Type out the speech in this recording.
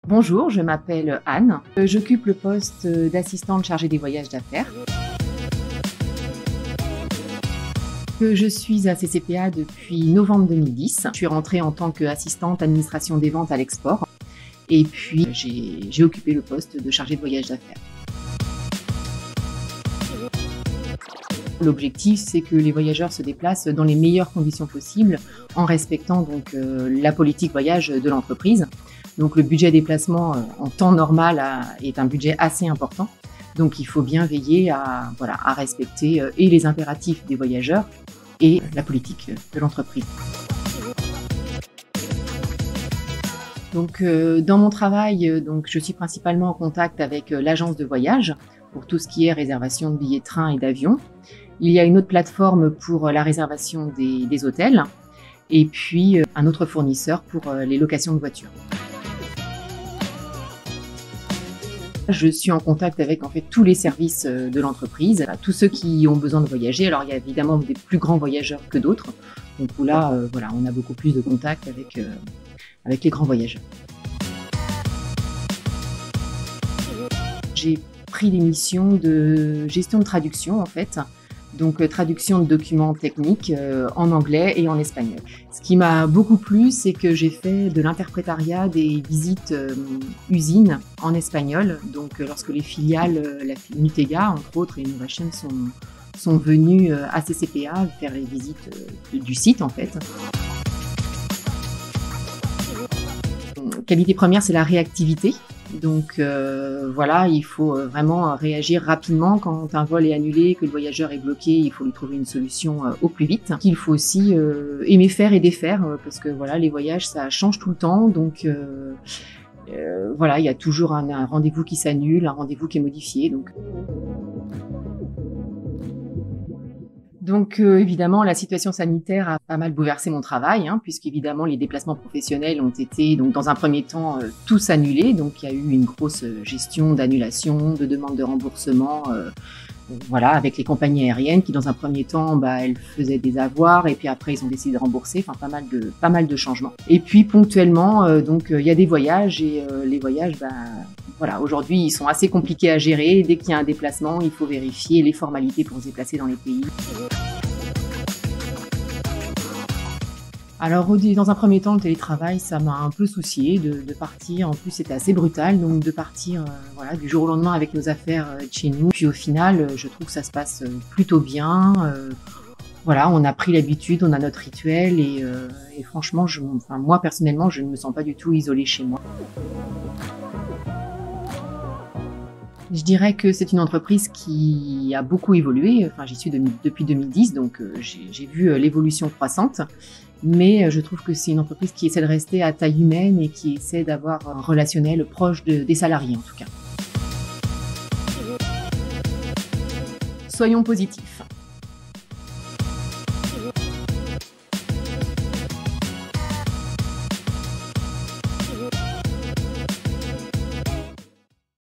Bonjour, je m'appelle Anne. J'occupe le poste d'assistante chargée des voyages d'affaires. Je suis à CCPA depuis novembre 2010. Je suis rentrée en tant qu'assistante administration des ventes à l'export. Et puis, j'ai occupé le poste de chargée de voyage d'affaires. L'objectif, c'est que les voyageurs se déplacent dans les meilleures conditions possibles en respectant donc la politique voyage de l'entreprise. Donc le budget déplacement en temps normal est un budget assez important. Donc il faut bien veiller à respecter et les impératifs des voyageurs et la politique de l'entreprise. Donc dans mon travail, je suis principalement en contact avec l'agence de voyage pour tout ce qui est réservation de billets de train et d'avion. Il y a une autre plateforme pour la réservation des hôtels et puis un autre fournisseur pour les locations de voitures. Je suis en contact avec tous les services de l'entreprise, tous ceux qui ont besoin de voyager. Alors il y a évidemment des plus grands voyageurs que d'autres. Donc là, on a beaucoup plus de contact avec les grands voyageurs. J'ai pris des missions de gestion de traduction en fait. Donc traduction de documents techniques en anglais et en espagnol. Ce qui m'a beaucoup plu, c'est que j'ai fait de l'interprétariat des visites usines en espagnol. Donc lorsque les filiales, la Nutega entre autres et Innovation sont venues à CCPA faire les visites du site en fait. Qualité première, c'est la réactivité. Donc il faut vraiment réagir rapidement quand un vol est annulé, que le voyageur est bloqué, il faut lui trouver une solution au plus vite. Il faut aussi aimer faire et défaire parce que les voyages ça change tout le temps, donc il y a toujours un rendez-vous qui s'annule, un rendez-vous qui est modifié. Donc évidemment, la situation sanitaire a pas mal bouleversé mon travail, puisqu'évidemment les déplacements professionnels ont été dans un premier temps tous annulés. Donc il y a eu une grosse gestion d'annulation, de demande de remboursement, avec les compagnies aériennes qui dans un premier temps elles faisaient des avoirs et puis après ils ont décidé de rembourser. Pas mal de changements. Et puis ponctuellement, il y a des voyages et les voyages aujourd'hui ils sont assez compliqués à gérer. Dès qu'il y a un déplacement, il faut vérifier les formalités pour se déplacer dans les pays. Alors dans un premier temps, le télétravail, ça m'a un peu soucié de partir. En plus, c'était assez brutal, donc de partir du jour au lendemain avec nos affaires de chez nous. Puis au final, je trouve que ça se passe plutôt bien. On a pris l'habitude, on a notre rituel et franchement, moi personnellement, je ne me sens pas du tout isolée chez moi. Je dirais que c'est une entreprise qui a beaucoup évolué. J'y suis depuis 2010, donc j'ai vu l'évolution croissante. Mais je trouve que c'est une entreprise qui essaie de rester à taille humaine et qui essaie d'avoir un relationnel proche des salariés en tout cas. Soyons positifs.